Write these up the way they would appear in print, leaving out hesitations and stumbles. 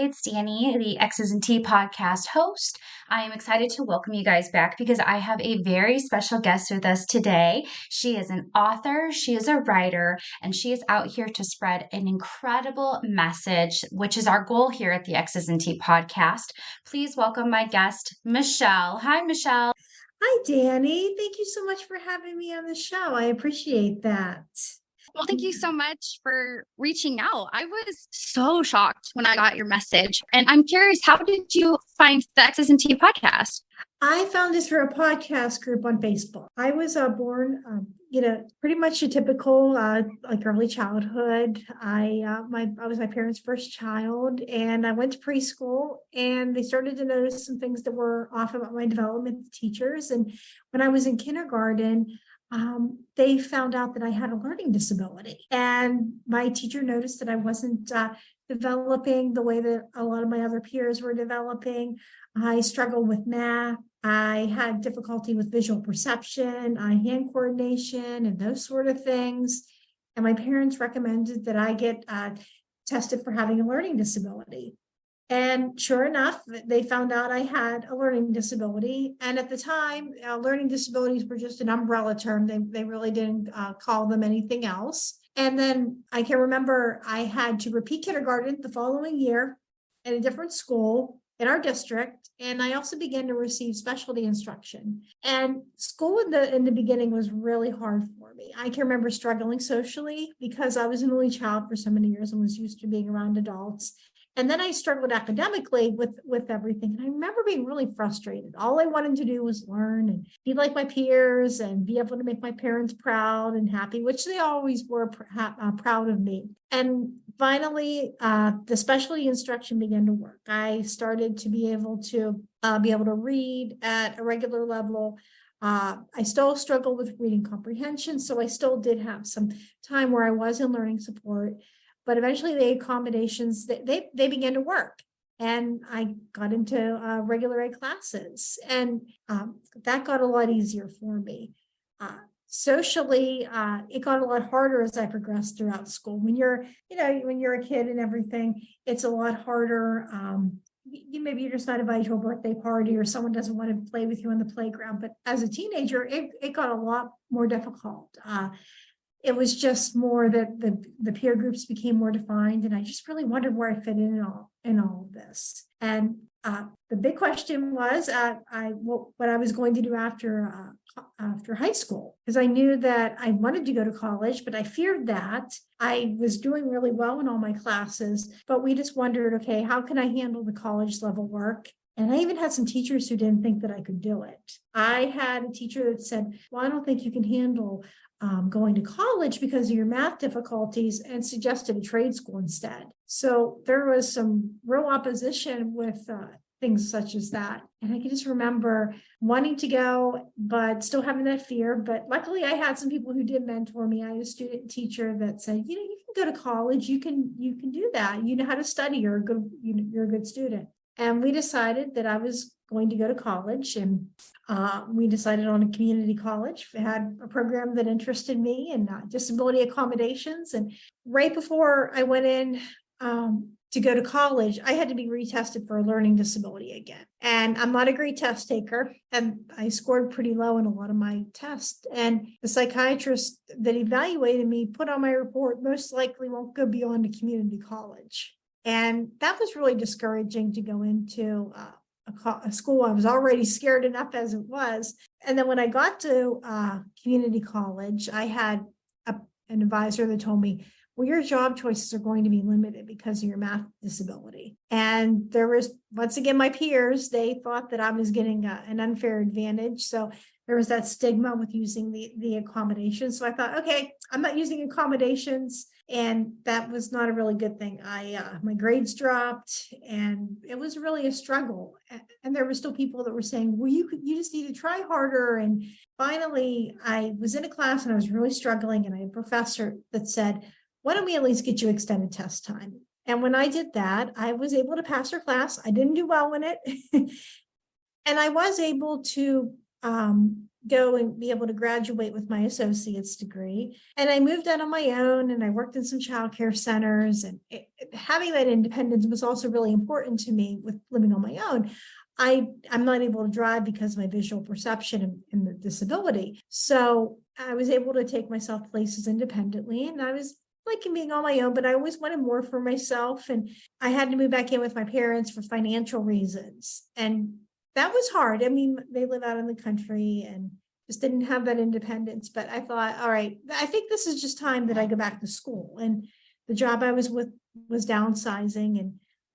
it's Danny, the X's and T podcast host. I am excited to welcome you guys back because I have a very special guest with us today. She is an author, she is a writer, and she is out here to spread an incredible message, which is our goal here at the X's and T podcast. Please welcome my guest, Michelle. Hi, Michelle. Hi, Danny. Thank you so much for having me on the show. I appreciate that. Well, thank you so much for reaching out. I was so shocked when I got your message. And I'm curious, how did you find the X's and T podcast? I found this through a podcast group on Facebook. I was born, pretty much a typical like early childhood. I was my parents' first child, and I went to preschool, and they started to notice some things that were off about my development, the teachers. And when I was in kindergarten, they found out that I had a learning disability, and my teacher noticed that I wasn't developing the way that a lot of my other peers were developing. I struggled with math. I had difficulty with visual perception, hand coordination, and those sort of things. And my parents recommended that I get tested for having a learning disability. And sure enough, they found out I had a learning disability. And at the time, learning disabilities were just an umbrella term. They really didn't call them anything else. And then I can remember I had to repeat kindergarten the following year at a different school in our district. And I also began to receive specialty instruction. And school in the beginning was really hard for me. I can remember struggling socially because I was an only child for so many years and was used to being around adults. And then I struggled academically with everything. And I remember being really frustrated. All I wanted to do was learn and be like my peers and be able to make my parents proud and happy, which they always were proud of me. And finally, the specialty instruction began to work. I started to be able to read at a regular level. I still struggle with reading comprehension, so I still did have some time where I was in learning support. But eventually the accommodations, they began to work. And I got into regular ed classes. And that got a lot easier for me. Socially, it got a lot harder as I progressed throughout school. When you're a kid and everything, it's a lot harder. Maybe you're just not invited to a birthday party or someone doesn't want to play with you on the playground. But as a teenager, it got a lot more difficult. It was just more that the peer groups became more defined, and I just really wondered where I fit in all of this. And the big question was what I was going to do after high school, because I knew that I wanted to go to college, but I feared that. I was doing really well in all my classes, but we just wondered, okay, how can I handle the college level work? And I even had some teachers who didn't think that I could do it. I had a teacher that said, well, I don't think you can handle going to college because of your math difficulties, and suggested a trade school instead. So there was some real opposition with things such as that. And I can just remember wanting to go, but still having that fear. But luckily I had some people who did mentor me. I had a student teacher that said, you can go to college, you can do that. You know how to study, you're a good student. And we decided that I was going to go to college, and we decided on a community college. We had a program that interested me in disability accommodations. And right before I went in to go to college, I had to be retested for a learning disability again. And I'm not a great test taker, and I scored pretty low in a lot of my tests. And the psychiatrist that evaluated me put on my report, most likely won't go beyond a community college. And that was really discouraging to go into a school. I was already scared enough as it was. And then when I got to community college, I had an advisor that told me, well, your job choices are going to be limited because of your math disability. And there was, once again, my peers, they thought that I was getting an unfair advantage. So there was that stigma with using the accommodations. So I thought, okay, I'm not using accommodations. And that was not a really good thing. My grades dropped, and it was really a struggle. And there were still people that were saying, well, you just need to try harder. And finally, I was in a class and I was really struggling. And I had a professor that said, why don't we at least get you extended test time? And when I did that, I was able to pass her class. I didn't do well in it. And I was able to go and be able to graduate with my associate's degree. And I moved out on my own and I worked in some childcare centers. And having that independence was also really important to me with living on my own. I'm not able to drive because of my visual perception and the disability. So I was able to take myself places independently, and I was liking being on my own, but I always wanted more for myself. And I had to move back in with my parents for financial reasons. And that was hard. I mean, they live out in the country and just didn't have that independence. But I thought, all right, I think this is just time that I go back to school. And the job I was with was downsizing. And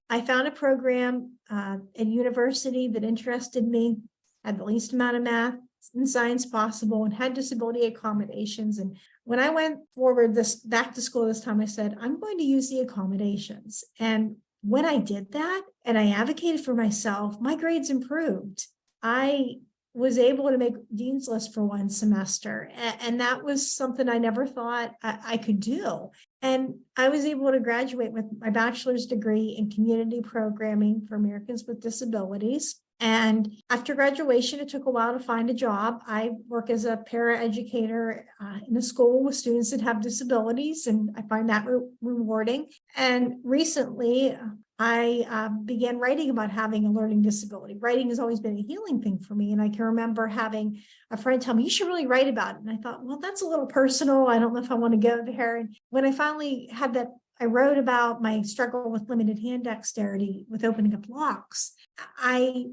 I found a program at university that interested me, had the least amount of math and science possible, and had disability accommodations. And when I went forward back to school this time, I said, I'm going to use the accommodations. And when I did that and I advocated for myself, my grades improved. I was able to make Dean's List for one semester. And that was something I never thought I could do. And I was able to graduate with my bachelor's degree in community programming for Americans with disabilities. And after graduation, it took a while to find a job. I work as a paraeducator in a school with students that have disabilities, and I find that rewarding. And recently, I began writing about having a learning disability. Writing has always been a healing thing for me. And I can remember having a friend tell me, you should really write about it. And I thought, well, that's a little personal. I don't know if I want to go there. And when I finally had that, I wrote about my struggle with limited hand dexterity with opening up locks. I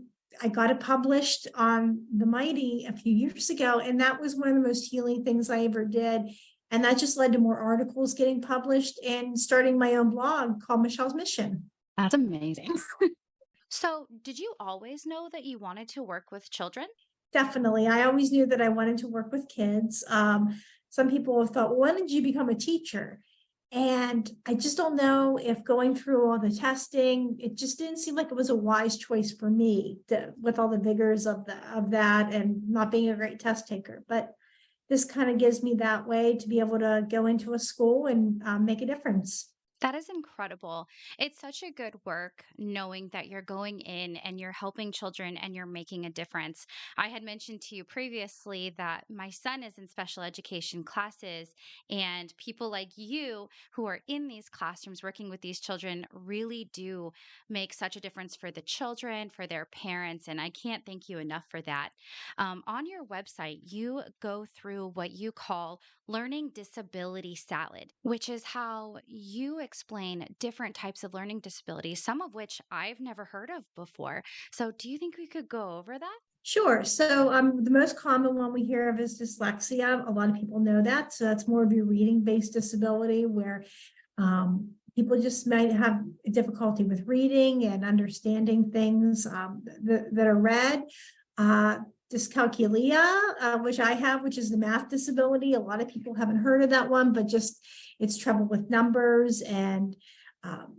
got it published on The Mighty a few years ago, and that was one of the most healing things I ever did. And that just led to more articles getting published and starting my own blog called Michelle's Mission. That's amazing. So, did you always know that you wanted to work with children? Definitely. I always knew that I wanted to work with kids. Some people have thought, well, when did you become a teacher? And I just don't know if going through all the testing, it just didn't seem like it was a wise choice for me with all the vigors of that and not being a great test taker. But this kind of gives me that way to be able to go into a school and make a difference. That is incredible. It's such a good work knowing that you're going in and you're helping children and you're making a difference. I had mentioned to you previously that my son is in special education classes, and people like you who are in these classrooms working with these children really do make such a difference for the children, for their parents, and I can't thank you enough for that. On your website, you go through what you call learning disability salad, which is how you explain different types of learning disabilities, some of which I've never heard of before. So, do you think we could go over that? Sure. So the most common one we hear of is dyslexia. A lot of people know that. So that's more of your reading-based disability where people just might have difficulty with reading and understanding things that are read. Dyscalculia, which I have, which is the math disability. A lot of people haven't heard of that one, but just it's trouble with numbers and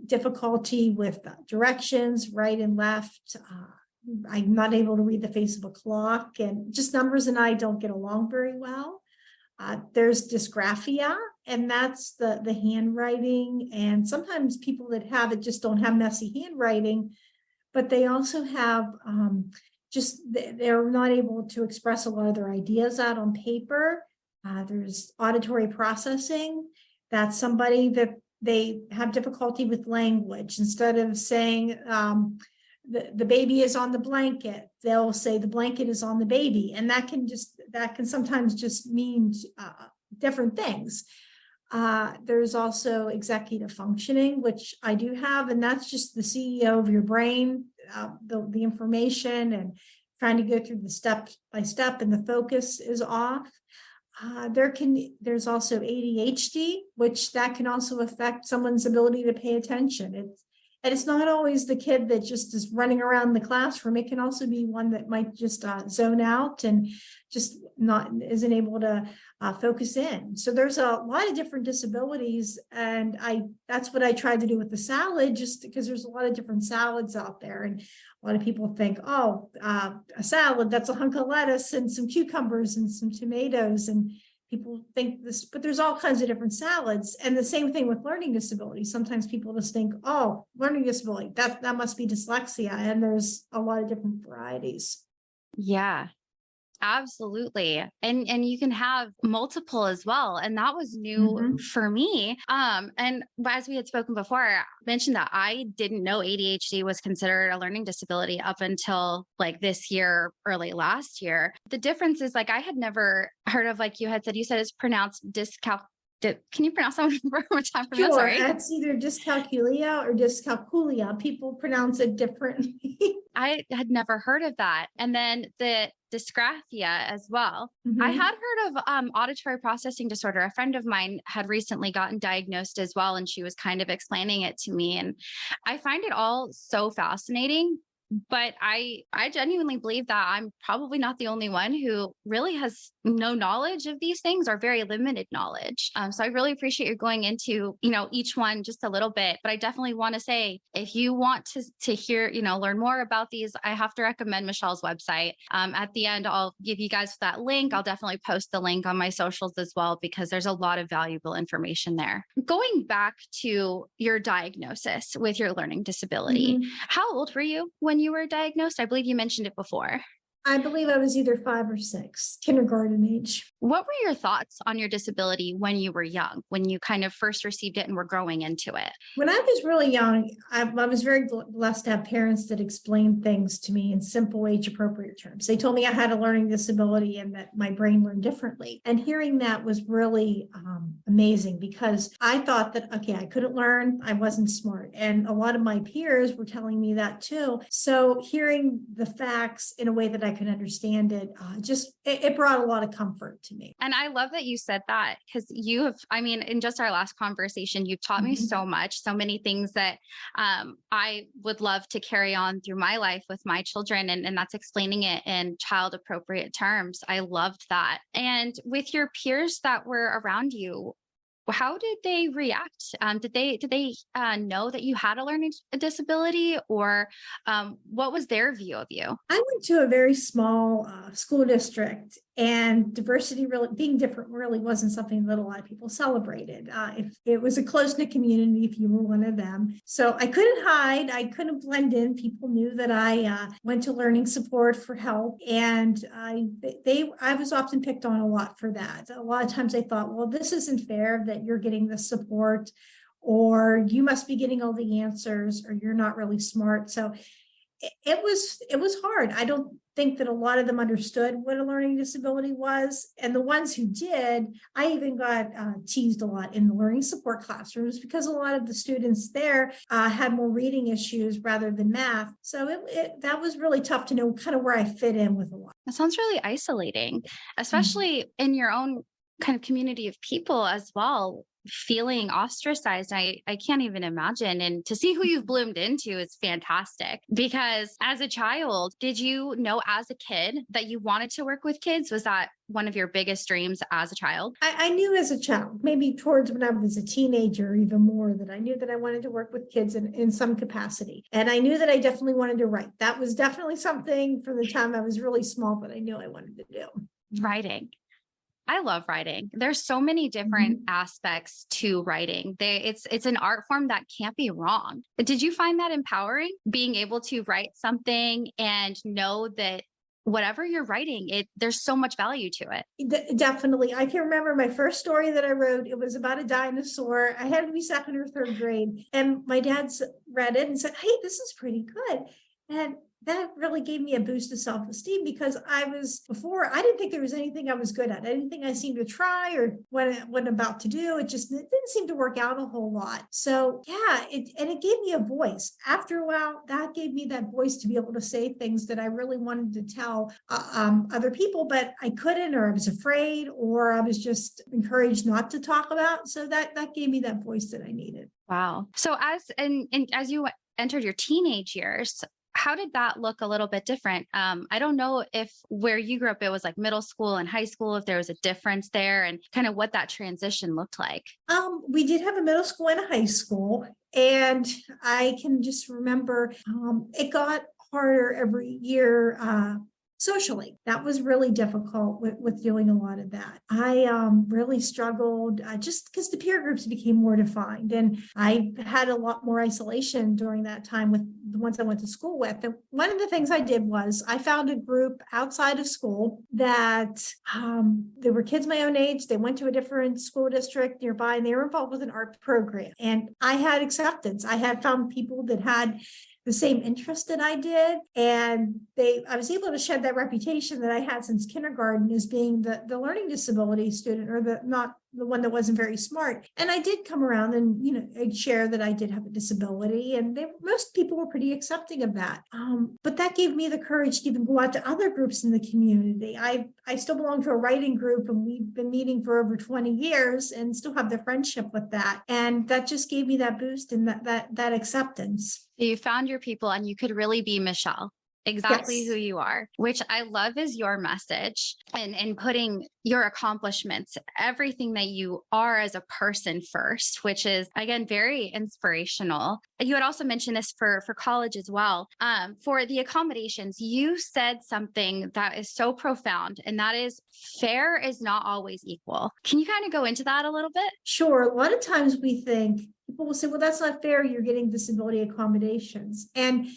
difficulty with directions, right and left. I'm not able to read the face of a clock, and just numbers and I don't get along very well. There's dysgraphia, and that's the handwriting. And sometimes people that have it just don't have messy handwriting, but they also have they're not able to express a lot of their ideas out on paper. There's auditory processing. That's somebody that they have difficulty with language. Instead of saying the baby is on the blanket, they'll say the blanket is on the baby. And that can sometimes just mean different things. There's also executive functioning, which I do have, and that's just the CEO of your brain, the information and trying to go through the step by step, and the focus is off. There's also ADHD, which that can also affect someone's ability to pay attention. It's not always the kid that just is running around the classroom. It can also be one that might just zone out and just isn't able to focus in. So there's a lot of different disabilities, and that's what I tried to do with the salad, just because there's a lot of different salads out there, and a lot of people think, oh, a salad, that's a hunk of lettuce and some cucumbers and some tomatoes, and people think this, but there's all kinds of different salads. And the same thing with learning disabilities. Sometimes people just think, oh, learning disability, that must be dyslexia, and there's a lot of different varieties. Yeah. Absolutely. And you can have multiple as well. And that was new Mhm. for me. And as we had spoken before, I mentioned that I didn't know ADHD was considered a learning disability up until like this year, early last year. The difference is like I had never heard of, like you said it's pronounced can you pronounce that one more time for me? I'm Sure, sorry. it's either dyscalculia or dyscalculia. People pronounce it differently. I had never heard of that. And then the dysgraphia as well. I Mhm. had heard of auditory processing disorder. A friend of mine had recently gotten diagnosed as well, and she was kind of explaining it to me. And I find it all so fascinating. But I genuinely believe that I'm probably not the only one who really has no knowledge of these things or very limited knowledge. So I really appreciate you going into, each one just a little bit. But I definitely want to say, if you want to hear, learn more about these, I have to recommend Michelle's website. At the end, I'll give you guys that link. I'll definitely post the link on my socials as well, because there's a lot of valuable information there. Going back to your diagnosis with your learning disability, Mhm. how old were you when you were diagnosed? I believe you mentioned it before. I believe I was either 5 or 6, kindergarten age. What were your thoughts on your disability when you were young, when you kind of first received it and were growing into it? When I was really young, I was very blessed to have parents that explained things to me in simple, age-appropriate terms. They told me I had a learning disability and that my brain learned differently. And hearing that was really amazing, because I thought that, okay, I couldn't learn, I wasn't smart. And a lot of my peers were telling me that too. So hearing the facts in a way that I could understand it, it brought a lot of comfort to me. And I love that you said that, because in just our last conversation, you've taught me so much, so many things that I would love to carry on through my life with my children. And that's explaining it in child appropriate terms. I loved that. And with your peers that were around you, how did they react? Did they know that you had a learning disability, or what was their view of you? I went to a very small school district, and diversity, really being different, really wasn't something that a lot of people celebrated. If it was a close-knit community, if you were one of them. So I couldn't hide, I couldn't blend in. People knew that I went to learning support for help, and I was often picked on a lot for that. A lot of times I thought, well, this isn't fair that you're getting the support, or you must be getting all the answers, or you're not really smart. So it was hard. I don't think that a lot of them understood what a learning disability was. And the ones who did, I even got teased a lot in the learning support classrooms, because a lot of the students there had more reading issues rather than math. So that was really tough to know kind of where I fit in with a lot. That sounds really isolating, especially in your own kind of community of people as well, feeling ostracized. I can't even imagine. And to see who you've bloomed into is fantastic, because as a child, did you know as a kid that you wanted to work with kids? Was that one of your biggest dreams as a child? I knew as a child, maybe towards when I was a teenager, even more, that I knew that I wanted to work with kids in some capacity. And I knew that I definitely wanted to write. That was definitely something from the time I was really small that I knew I wanted to do. Writing. I love writing. There's so many different aspects to writing. It's an art form that can't be wrong. Did you find that empowering, being able to write something and know that whatever you're writing, there's so much value to it? Definitely. I can remember my first story that I wrote. It was about a dinosaur. I had to be second or third grade. And my dad read it and said, "Hey, this is pretty good." And that really gave me a boost of self-esteem, because I didn't think there was anything I was good at, anything I seemed to try or what about to do. It didn't seem to work out a whole lot. So yeah, it gave me a voice. After a while, that gave me that voice to be able to say things that I really wanted to tell other people, but I couldn't, or I was afraid, or I was just encouraged not to talk about. So that gave me that voice that I needed. Wow. So as you entered your teenage years, how did that look a little bit different? I don't know if where you grew up, it was like middle school and high school, if there was a difference there, and kind of what that transition looked like. We did have a middle school and a high school, and I can just remember it got harder every year socially. That was really difficult with doing a lot of that. I really struggled just because the peer groups became more defined, and I had a lot more isolation during that time with the ones I went to school with. And one of the things I did was I found a group outside of school that there were kids my own age. They went to a different school district nearby, and they were involved with an art program. And I had acceptance. I had found people that had the same interest that I did. And I was able to shed that reputation that I had since kindergarten as being the learning disability student, or not the one that wasn't very smart. And I did come around and, share that I did have a disability, and most people were pretty accepting of that. But that gave me the courage to even go out to other groups in the community. I still belong to a writing group, and we've been meeting for over 20 years and still have the friendship with that. And that just gave me that boost and that acceptance. You found your people and you could really be Michelle, exactly who Yes. you are, which I love is your message, and putting your accomplishments, everything that you are as a person first, which is, again, very inspirational. You had also mentioned this for college as well. For the accommodations, you said something that is so profound, and that is fair is not always equal. Can you kind of go into that a little bit? Sure. A lot of times people will say, well, that's not fair. You're getting disability accommodations. And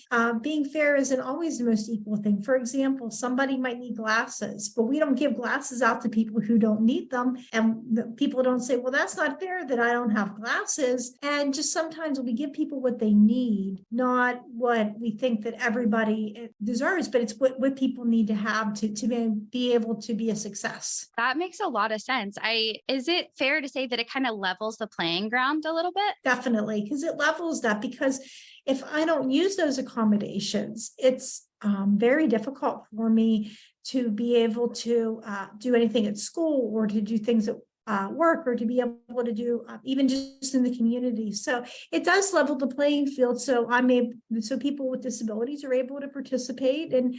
being fair isn't always the most equal thing. For example, somebody might need glasses, but we don't give glasses out to people who don't need them. And people don't say, well, that's not fair that I don't have glasses. And just sometimes we give people what they need, not what we think that everybody deserves, but it's what people need to have to be able to be a success. That makes a lot of sense. Is it fair to say that it kind of levels the playing ground a little bit? Definitely, because it levels that. Because if I don't use those accommodations, it's very difficult for me to be able to do anything at school, or to do things at work, or to be able to do even just in the community. So it does level the playing field. So so people with disabilities are able to participate and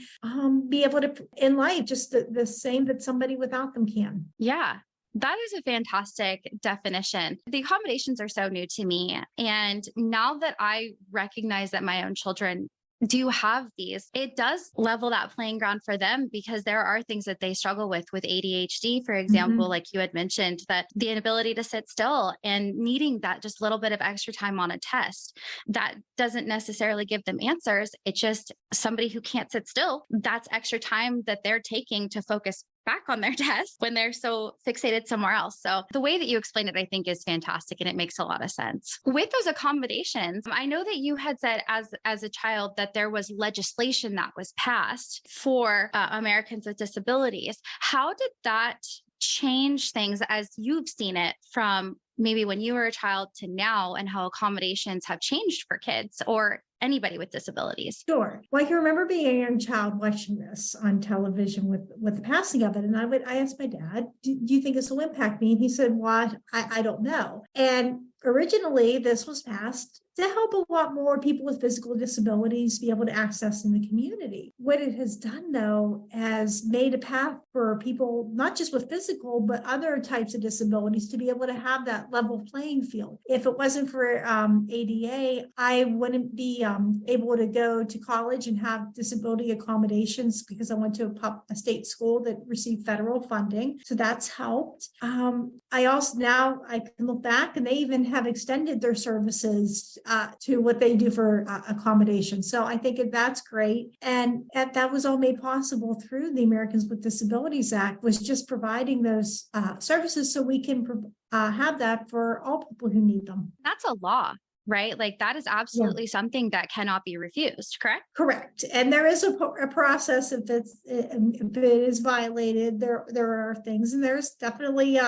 be able to in life just the same that somebody without them can. Yeah. That is a fantastic definition. The accommodations are so new to me. And now that I recognize that my own children do have these, it does level that playing ground for them, because there are things that they struggle with ADHD, for example, like you had mentioned, that the inability to sit still and needing that just little bit of extra time on a test that doesn't necessarily give them answers. It's just somebody who can't sit still. That's extra time that they're taking to focus back on their test when they're so fixated somewhere else. So the way that you explained it, I think, is fantastic, and it makes a lot of sense. With those accommodations, I know that you had said as a child that there was legislation that was passed for Americans with disabilities. How did that change things as you've seen it from maybe when you were a child to now, and how accommodations have changed for kids or anybody with disabilities? Sure. Well, I can remember being a young child watching this on television with the passing of it. And I asked my dad, do you think this will impact me? And he said, what? I don't know. And originally this was passed to help a lot more people with physical disabilities be able to access in the community. What it has done, though, has made a path for people, not just with physical, but other types of disabilities, to be able to have that level playing field. If it wasn't for ADA, I wouldn't be able to go to college and have disability accommodations, because I went to a state school that received federal funding. So that's helped. I also, now I can look back, and they even have extended their services to what they do for accommodation. So I think that's great. And that was all made possible through the Americans with Disabilities Act, was just providing those services so we can have that for all people who need them. That's a law, right? Like that is absolutely something that cannot be refused, correct? Correct. And there is a process if it is violated. There are things, and there's definitely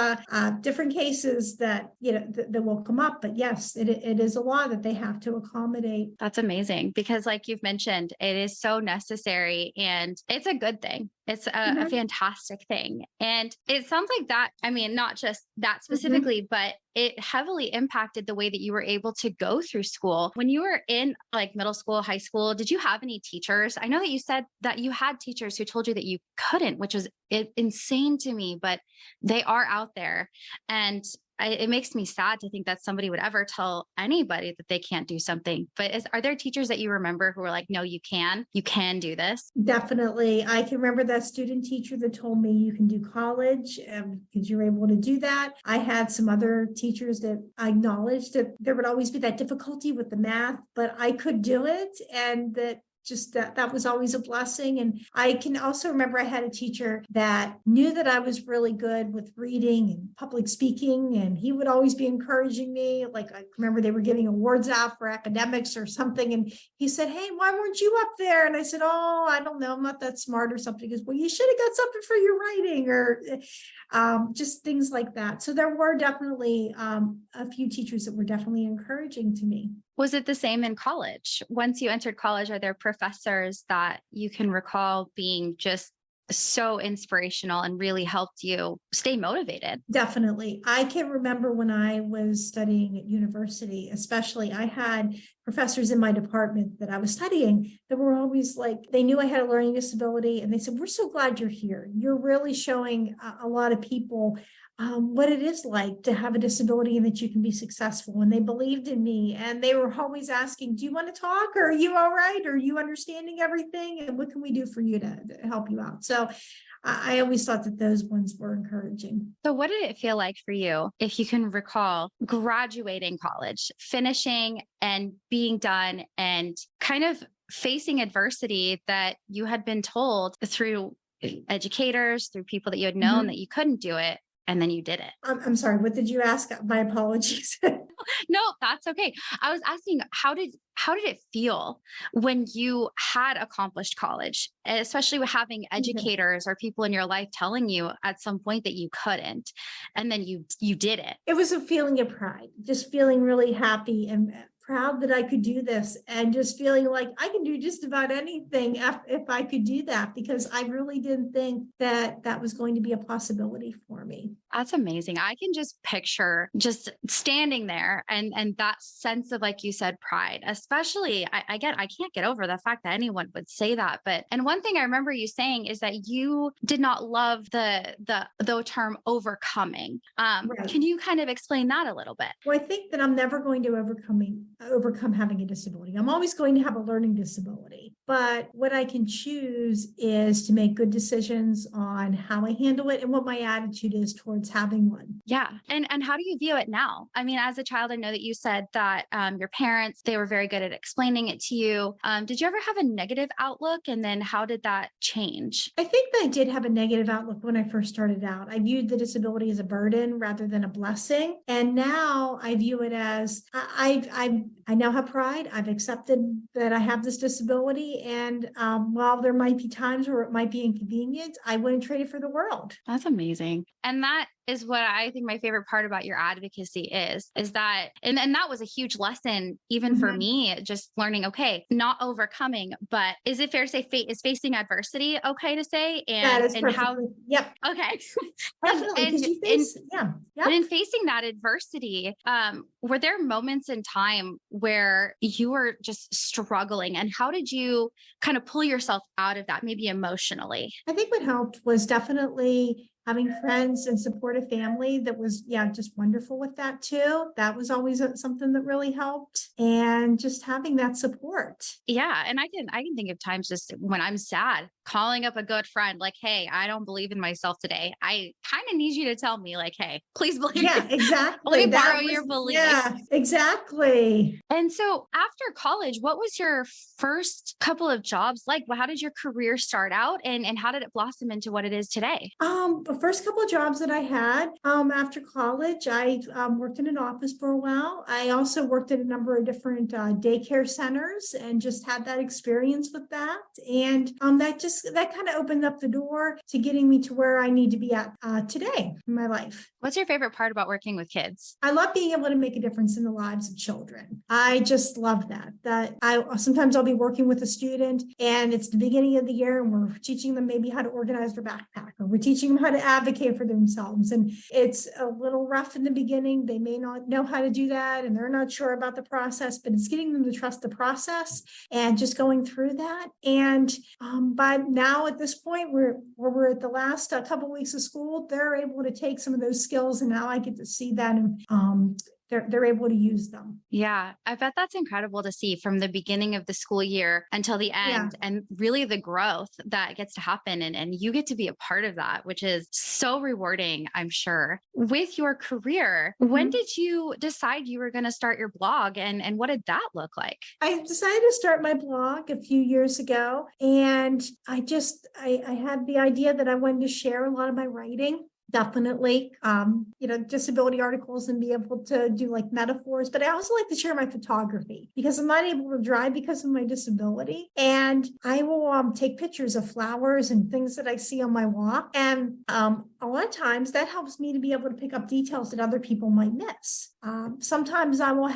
different cases that that will come up. But yes, it is a law that they have to accommodate. That's amazing, because like you've mentioned, it is so necessary, and it's a good thing. It's a fantastic thing. And it sounds like that, I mean, not just that specifically, but it heavily impacted the way that you were able to go through school. When you were in like middle school, high school, did you have any teachers? I know that you said that you had teachers who told you that you couldn't, which was insane to me, but they are out there. And it makes me sad to think that somebody would ever tell anybody that they can't do something. But are there teachers that you remember who were like, no, you can do this? Definitely. I can remember that student teacher that told me you can do college because you're able to do that. I had some other teachers that I acknowledged that there would always be that difficulty with the math, but I could do it. And that was always a blessing. And I can also remember I had a teacher that knew that I was really good with reading and public speaking, and he would always be encouraging me. Like, I remember they were giving awards out for academics or something, and he said, hey, why weren't you up there? And I said, oh, I don't know, I'm not that smart or something. He goes, well, you should have got something for your writing, or just things like that. So there were definitely a few teachers that were definitely encouraging to me. Was it the same in college? Once you entered college, are there professors that you can recall being just so inspirational and really helped you stay motivated? Definitely. I can remember when I was studying at university, especially, I had professors in my department that I was studying that were always like, they knew I had a learning disability, and they said, we're so glad you're here. You're really showing a lot of people what it is like to have a disability and that you can be successful. And they believed in me, and they were always asking, do you want to talk? Or are you all right? Are you understanding everything? And what can we do for you to help you out? So I always thought that those ones were encouraging. So what did it feel like for you, if you can recall, graduating college, finishing and being done, and kind of facing adversity that you had been told through educators, through people that you had known that you couldn't do it, and then you did it? I'm sorry, what did you ask? My apologies. No, that's okay. I was asking, how did it feel when you had accomplished college, especially with having educators or people in your life telling you at some point that you couldn't, and then you did it? It was a feeling of pride, just feeling really happy and proud that I could do this, and just feeling like I can do just about anything if I could do that, because I really didn't think that that was going to be a possibility for me. That's amazing. I can just picture just standing there and that sense of, like you said, pride, especially I can't get over the fact that anyone would say that. And one thing I remember you saying is that you did not love the term overcoming. Right. Can you kind of explain that a little bit? Well, I think that I'm never going to overcome having a disability. I'm always going to have a learning disability, but what I can choose is to make good decisions on how I handle it and what my attitude is towards having one. Yeah. And how do you view it now? I mean, as a child, I know that you said that your parents, they were very good at explaining it to you. Did you ever have a negative outlook? And then how did that change? I think that I did have a negative outlook when I first started out. I viewed the disability as a burden rather than a blessing. And now I view it as I now have pride. I've accepted that I have this disability. And while there might be times where it might be inconvenient, I wouldn't trade it for the world. That's amazing. And that is what I think my favorite part about your advocacy is that, and that was a huge lesson, even for me, just learning, okay, not overcoming, but is it fair to say is facing adversity okay to say? And, that is and perfectly, how, yep. Okay. Definitely. And in facing that adversity, were there moments in time where you were just struggling, and how did you kind of pull yourself out of that, maybe emotionally? I think what helped was definitely having friends and supportive family that was, just wonderful with that too. That was always something that really helped, and just having that support. Yeah. And I can think of times just when I'm sad, calling up a good friend, like, hey, I don't believe in myself today. I kind of need you to tell me, like, hey, please believe. Yeah, exactly. Let me borrow your belief. Yeah, exactly. And so after college, what was your first couple of jobs like? How did your career start out, and how did it blossom into what it is today? The first couple of jobs that I had after college, I worked in an office for a while. I also worked at a number of different daycare centers, and just had that experience with that. And that kind of opened up the door to getting me to where I need to be at today in my life. What's your favorite part about working with kids? I love being able to make a difference in the lives of children. I just love that sometimes I'll be working with a student, and it's the beginning of the year, and we're teaching them maybe how to organize their backpack, or we're teaching them how to advocate for themselves. And it's a little rough in the beginning. They may not know how to do that, and they're not sure about the process, but it's getting them to trust the process and just going through that. And by And now at this point, we're at the last couple of weeks of school, they're able to take some of those skills, and now I get to see that, and they're able to use them. Yeah, I bet that's incredible to see from the beginning of the school year until the end, and really the growth that gets to happen. And you get to be a part of that, which is so rewarding, I'm sure. With your career, when did you decide you were going to start your blog, and what did that look like? I decided to start my blog a few years ago, and I had the idea that I wanted to share a lot of my writing. Definitely, disability articles and be able to do like metaphors, but I also like to share my photography because I'm not able to drive because of my disability. And I will take pictures of flowers and things that I see on my walk. And a lot of times that helps me to be able to pick up details that other people might miss. Sometimes I will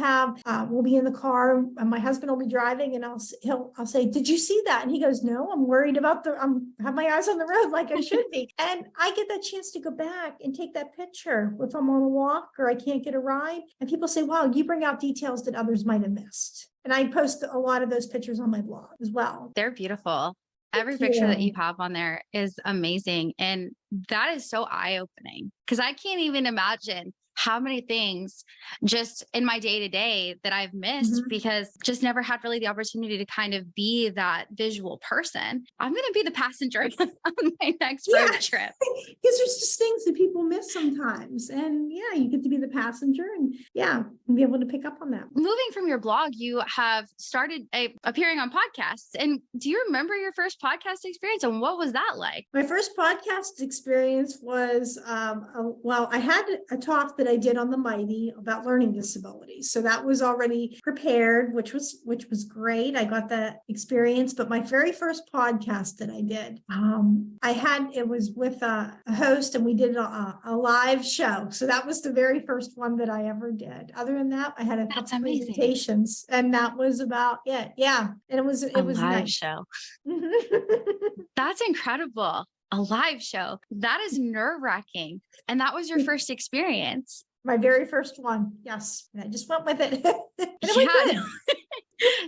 we'll be in the car and my husband will be driving, and I'll say, "Did you see that?" And he goes, "No, I'm worried about have my eyes on the road like I should be." And I get that chance to go back and take that picture if I'm on a walk or I can't get a ride. And people say, "Wow, you bring out details that others might have missed." And I post a lot of those pictures on my blog as well. They're beautiful. Every picture that you have on there is amazing. And that is so eye-opening because I can't even imagine how many things just in my day to day that I've missed because just never had really the opportunity to kind of be that visual person. I'm going to be the passenger on my next road trip. Because there's just things that people miss sometimes. And you get to be the passenger and be able to pick up on that. Moving from your blog, you have started appearing on podcasts. And do you remember your first podcast experience and what was that like? My first podcast experience was, I had a talk that I did on the Mighty about learning disabilities. So that was already prepared, which was great. I got that experience. But my very first podcast that I did, it was with a host, and we did a live show. So that was the very first one that I ever did. Other than that, I had a couple presentations, and that was about it. Yeah. And it was a live nice show. That's incredible. A live show. That is nerve-wracking. And that was your first experience. My very first one. Yes. And I just went with it.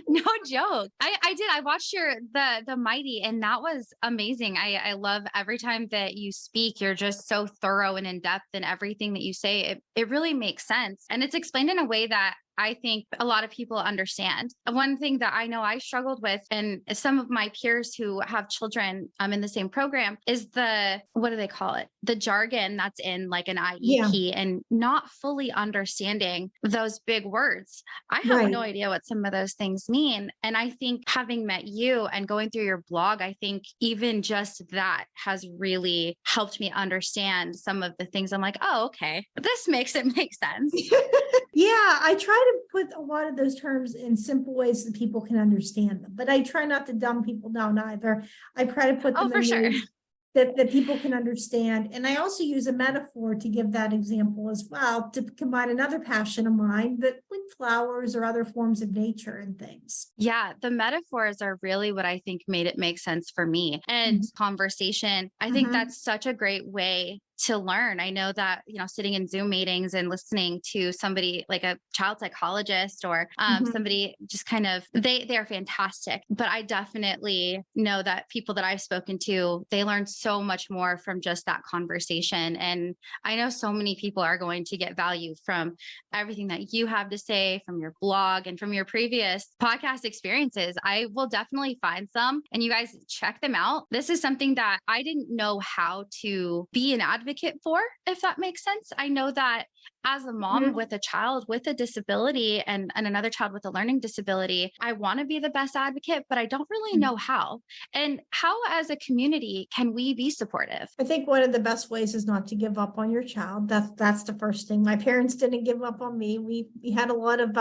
No joke. I did. I watched the Mighty, and that was amazing. I love every time that you speak, you're just so thorough and in depth in everything that you say. It really makes sense. And it's explained in a way that I think a lot of people understand. One thing that I know I struggled with, and some of my peers who have children in the same program, is what do they call it? The jargon that's in like an IEP and not fully understanding those big words. I have no idea what some of those things mean. And I think having met you and going through your blog, I think even just that has really helped me understand some of the things. I'm like, oh, okay, this makes it make sense. I try to put a lot of those terms in simple ways that people can understand them, but I try not to dumb people down either. I try to put them in ways that people can understand. And I also use a metaphor to give that example as well, to combine another passion of mine, that like flowers or other forms of nature and things. Yeah, the metaphors are really what I think made it make sense for me. And conversation, I think that's such a great way to learn. I know that, sitting in Zoom meetings and listening to somebody like a child psychologist or somebody just kind of, they are fantastic. But I definitely know that people that I've spoken to, they learn so much more from just that conversation. And I know so many people are going to get value from everything that you have to say, from your blog and from your previous podcast experiences. I will definitely find some, and you guys check them out. This is something that I didn't know how to be an advocate for, if that makes sense. I know that as a mom with a child with a disability and another child with a learning disability, I want to be the best advocate, but I don't really know how. And how, as a community, can we be supportive? I think one of the best ways is not to give up on your child. That's the first thing. My parents didn't give up on me. We had a lot of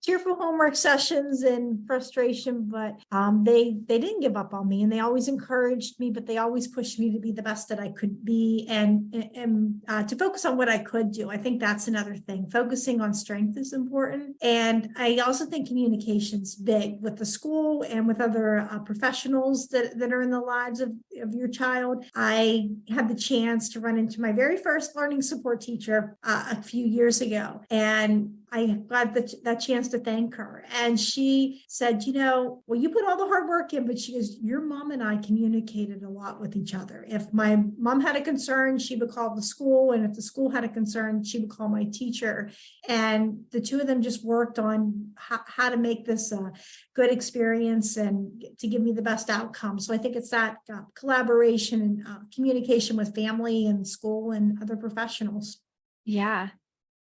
tearful homework sessions and frustration, but they didn't give up on me, and they always encouraged me, but they always pushed me to be the best that I could be and to focus on what I could do. I think that's another thing. Focusing on strength is important. And I also think communication's big with the school and with other professionals that are in the lives of your child. I had the chance to run into my very first learning support teacher a few years ago, and I got that chance to thank her. And she said, well, you put all the hard work in, but she goes, your mom and I communicated a lot with each other. If my mom had a concern, she would call the school. And if the school had a concern, she would call my teacher. And the two of them just worked on how to make this a good experience and to give me the best outcome. So I think it's that collaboration and communication with family and school and other professionals. Yeah.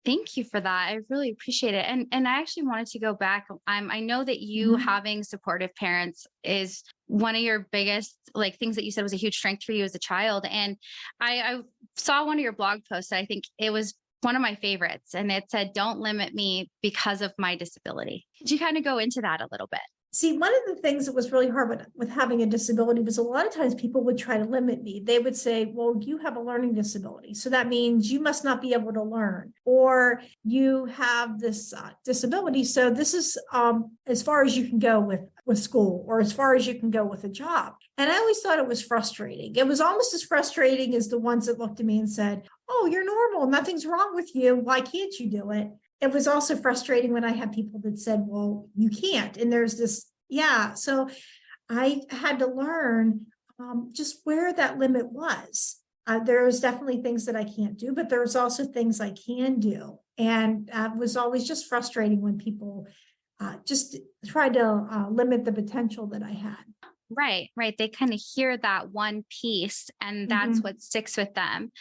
Thank you for that. I really appreciate it. And I actually wanted to go back. I know that you having supportive parents is one of your biggest things that you said was a huge strength for you as a child. And I saw one of your blog posts. I think it was one of my favorites, and it said, "Don't limit me because of my disability." Could you kind of go into that a little bit? See, one of the things that was really hard with having a disability was a lot of times people would try to limit me. They would say, well, you have a learning disability, so that means you must not be able to learn, or you have this disability, so this is as far as you can go with school, or as far as you can go with a job. And I always thought it was frustrating. It was almost as frustrating as the ones that looked at me and said, oh, you're normal, nothing's wrong with you, why can't you do it? It was also frustrating when I had people that said, well, you can't. And there's this, so I had to learn just where that limit was. There's definitely things that I can't do, but there's also things I can do. And it was always just frustrating when people just tried to limit the potential that I had. Right. They kind of hear that one piece, and that's what sticks with them.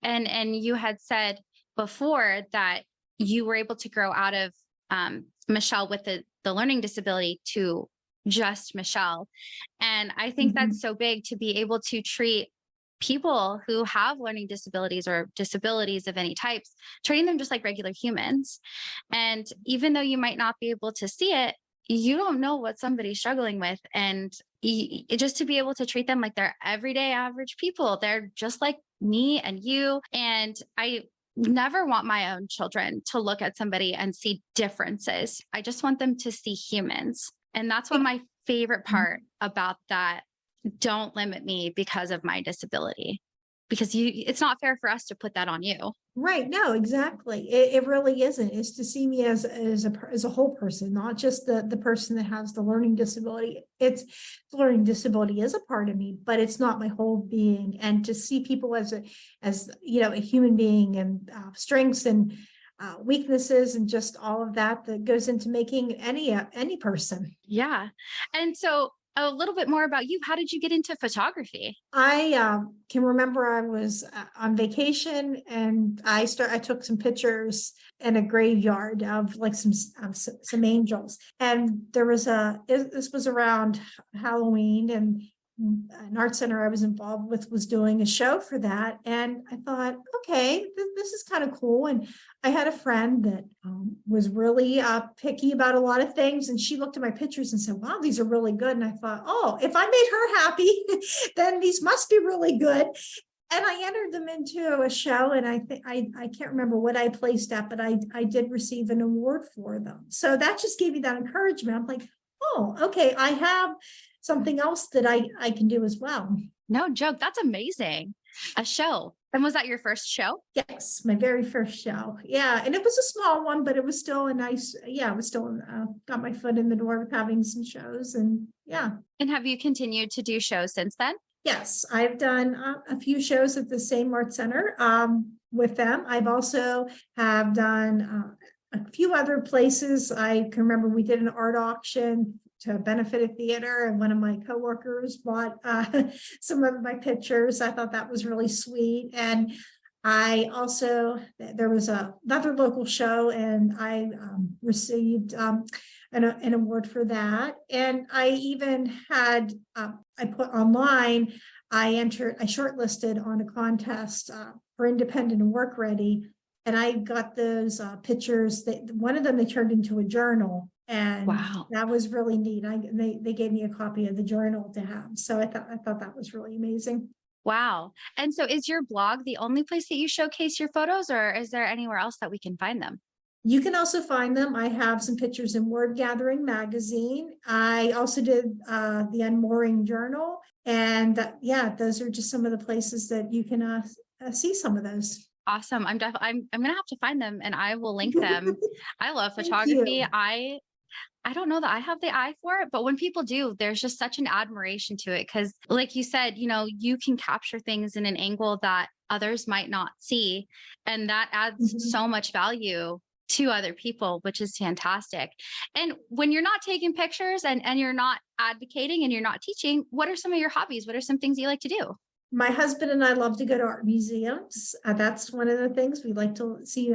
And you had said before that you were able to grow out of Michelle with the learning disability to just Michelle. And I think that's so big, to be able to treat people who have learning disabilities or disabilities of any types, treating them just like regular humans. And even though you might not be able to see it, you don't know what somebody's struggling with. And just to be able to treat them like they're everyday average people, they're just like me and you. And I never want my own children to look at somebody and see differences. I just want them to see humans. And that's what my favorite part about that. Don't limit me because of my disability, because it's not fair for us to put that on you. Right. No, exactly. It really isn't. It's to see me as a whole person, not just the person that has the learning disability. The learning disability is a part of me, but it's not my whole being. And to see people as a human being, and strengths and weaknesses, and just all of that goes into making any person. Yeah. And so a little bit more about you. How did you get into photography? I can remember I was on vacation, and I took some pictures in a graveyard of some angels. And there was this was around Halloween, and an art center I was involved with was doing a show for that. And I thought, okay, this is kind of cool. And I had a friend that was really picky about a lot of things. And she looked at my pictures and said, wow, these are really good. And I thought, oh, if I made her happy, then these must be really good. And I entered them into a show, and I think I can't remember what I placed at, but I did receive an award for them. So that just gave me that encouragement. I'm like, oh, okay, I have something else that I can do as well. No joke. That's amazing. A show. And was that your first show? Yes, my very first show. Yeah. And it was a small one, but it was still a nice, it was still got my foot in the door with having some shows. And yeah. And have you continued to do shows since then? Yes, I've done a few shows at the same art center with them. I've also have done a few other places. I can remember we did an art auction to benefit a theater, and one of my coworkers bought some of my pictures. I thought that was really sweet. And I also, there was another local show, and I received an award for that. And I even had, I put online, I shortlisted on a contest for Independent and Work Ready. And I got those pictures. One of them they turned into a journal. And wow, that was really neat. They gave me a copy of the journal to have. So I thought that was really amazing. Wow. And so is your blog the only place that you showcase your photos, or is there anywhere else that we can find them? You can also find them. I have some pictures in Word Gathering magazine. I also did the Unmooring Journal. And those are just some of the places that you can see some of those. Awesome. I'm gonna have to find them and I will link them. I love Thank photography. you. I don't know that I have the eye for it, but when people do, there's just such an admiration to it. Cause like you said, you can capture things in an angle that others might not see. And that adds Mhm. so much value to other people, which is fantastic. And when you're not taking pictures and you're not advocating and you're not teaching, what are some of your hobbies? What are some things you like to do? My husband and I love to go to art museums. That's one of the things we like to see,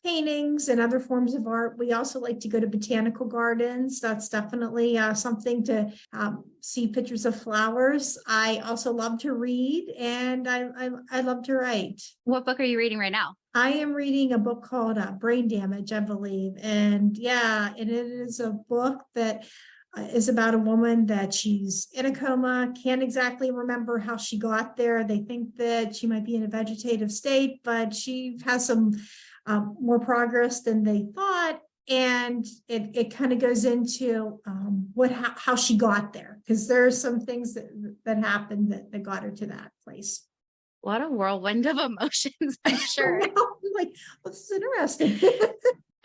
paintings and other forms of art. We also like to go to botanical gardens. That's definitely something to see pictures of flowers. I also love to read, and I love to write. What book are you reading right now? I am reading a book called Brain Damage, I believe. And yeah, and it is a book that is about a woman that she's in a coma, can't exactly remember how she got there. They think that she might be in a vegetative state, but she has some more progress than they thought. And it kind of goes into how she got there, because there are some things that happened that got her to that place. What a whirlwind of emotions, I'm sure. Like, well, this is interesting.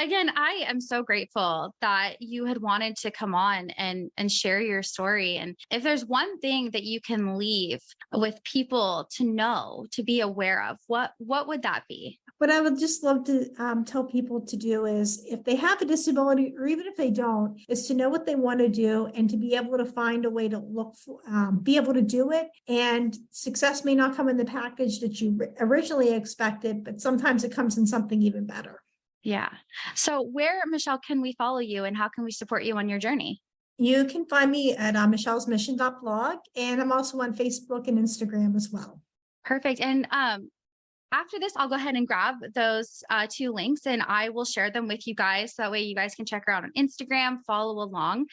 Again, I am so grateful that you had wanted to come on and share your story. And if there's one thing that you can leave with people to know, to be aware of, what would that be? What I would just love to tell people to do is, if they have a disability, or even if they don't, is to know what they want to do and to be able to find a way to look for, be able to do it. And success may not come in the package that you originally expected, but sometimes it comes in something even better. Yeah. So where, Michelle, can we follow you and how can we support you on your journey? You can find me at michellesmission.blog, and I'm also on Facebook and Instagram as well. Perfect. And after this, I'll go ahead and grab those 2 links and I will share them with you guys. So that way you guys can check her out on Instagram, follow along.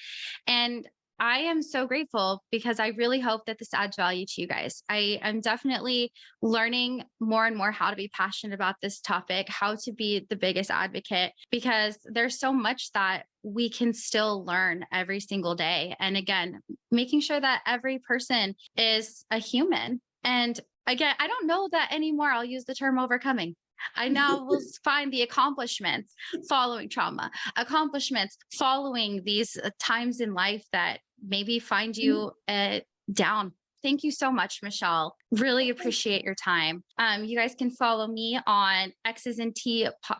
And I am so grateful because I really hope that this adds value to you guys. I am definitely learning more and more how to be passionate about this topic, how to be the biggest advocate, because there's so much that we can still learn every single day. And again, making sure that every person is a human. And again, I don't know that anymore. I'll use the term overcoming. I now will find the accomplishments following trauma, accomplishments following these times in life that maybe find you down. Thank you so much, Michelle. Really appreciate your time. You guys can follow me on X's and T _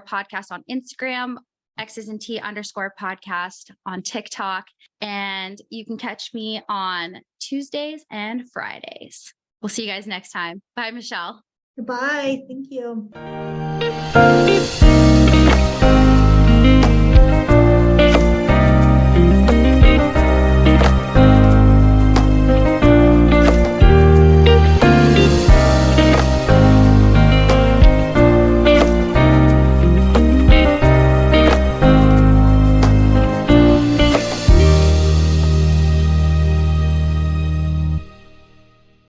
podcast on Instagram, X's and T _ podcast on TikTok, and you can catch me on Tuesdays and Fridays. We'll see you guys next time. Bye, Michelle. Goodbye. Thank you.